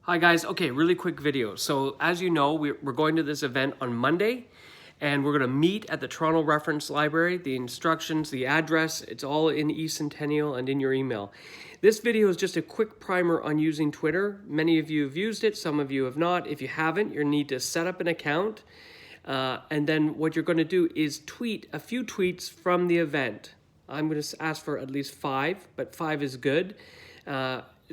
Hi guys, okay, really quick video. So as you know, we're going to this event on Monday and we're gonna meet at the Toronto Reference Library. The instructions, the address, it's all in eCentennial and in your email. This video is just a quick primer on using Twitter. Many of you have used it, some of you have not. If you haven't, you need to set up an account. And then what you're gonna do is tweet a few tweets from the event. I'm gonna ask for at least 5, but 5 is good.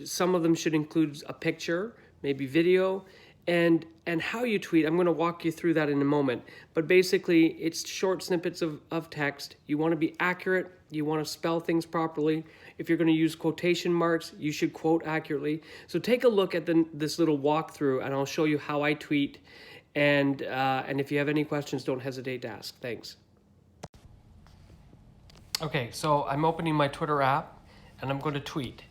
Some of them should include a picture, maybe video, and how you tweet. I'm going to walk you through that in a moment. But basically, it's short snippets of text. You want to be accurate. You want to spell things properly. If you're going to use quotation marks, you should quote accurately. So take a look at this little walkthrough, and I'll show you how I tweet. And if you have any questions, don't hesitate to ask. Thanks. Okay, so I'm opening my Twitter app, and I'm going to tweet.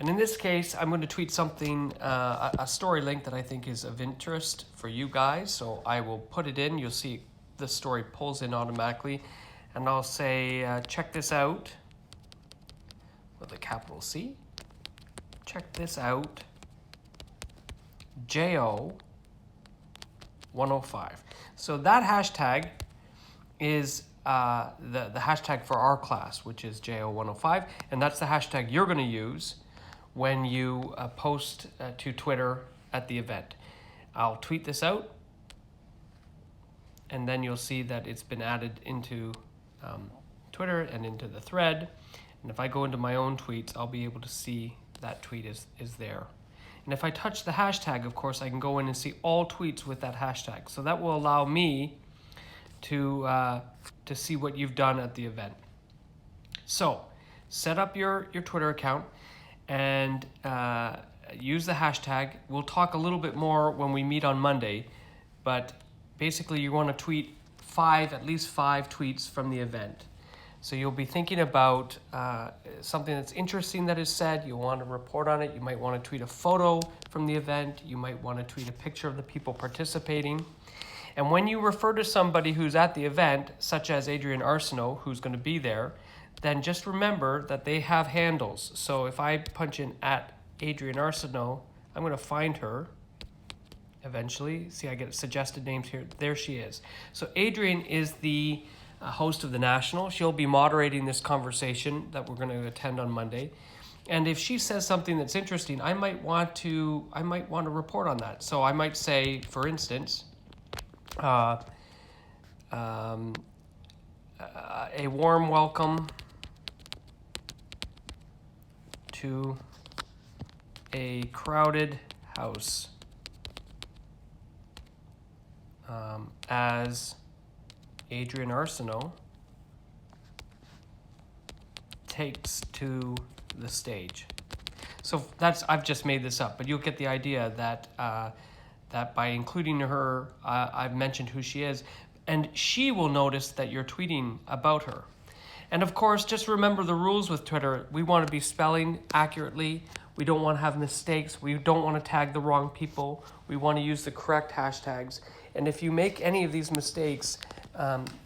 And in this case, I'm going to tweet something, a story link that I think is of interest for you guys. So I will put it in. You'll see the story pulls in automatically. And I'll say, check this out with a capital C. Check this out. JO 105. So that hashtag is the hashtag for our class, which is JO 105. And that's the hashtag you're going to use when you post to Twitter at the event. I'll tweet this out, and then you'll see that it's been added into Twitter and into the thread. And if I go into my own tweets, I'll be able to see that tweet is there. And if I touch the hashtag, of course, I can go in and see all tweets with that hashtag. So that will allow me to see what you've done at the event. So set up your Twitter account and use the hashtag. We'll talk a little bit more when we meet on Monday, but basically you want to tweet at least five tweets from the event. So you'll be thinking about something that's interesting that is said. You want to report on it. You might want to tweet a photo from the event. You might want to tweet a picture of the people participating. And when you refer to somebody who's at the event, such as Adrienne Arsenault, who's going to be there, then just remember that they have handles. So if I punch in at Adrienne Arsenault, I'm going to find her eventually. See, I get suggested names here. There she is. So Adrienne is the host of the National. She'll be moderating this conversation that we're going to attend on Monday. And if she says something that's interesting, I might want to report on that. So I might say, for instance, a warm welcome to a crowded house as Adrienne Arsenault takes to the stage. So I've just made this up, but you'll get the idea that that by including her, I've mentioned who she is, and she will notice that you're tweeting about her. And of course, just remember the rules with Twitter. We want to be spelling accurately. We don't want to have mistakes. We don't want to tag the wrong people. We want to use the correct hashtags. And if you make any of these mistakes,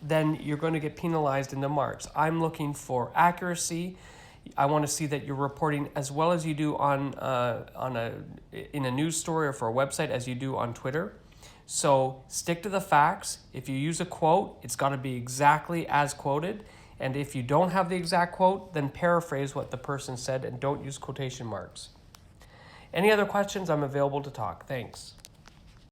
then you're going to get penalized in the marks. I'm looking for accuracy. I want to see that you're reporting as well as you do in a news story or for a website as you do on Twitter. So stick to the facts. If you use a quote, it's got to be exactly as quoted. And if you don't have the exact quote, then paraphrase what the person said and don't use quotation marks. Any other questions? I'm available to talk. Thanks.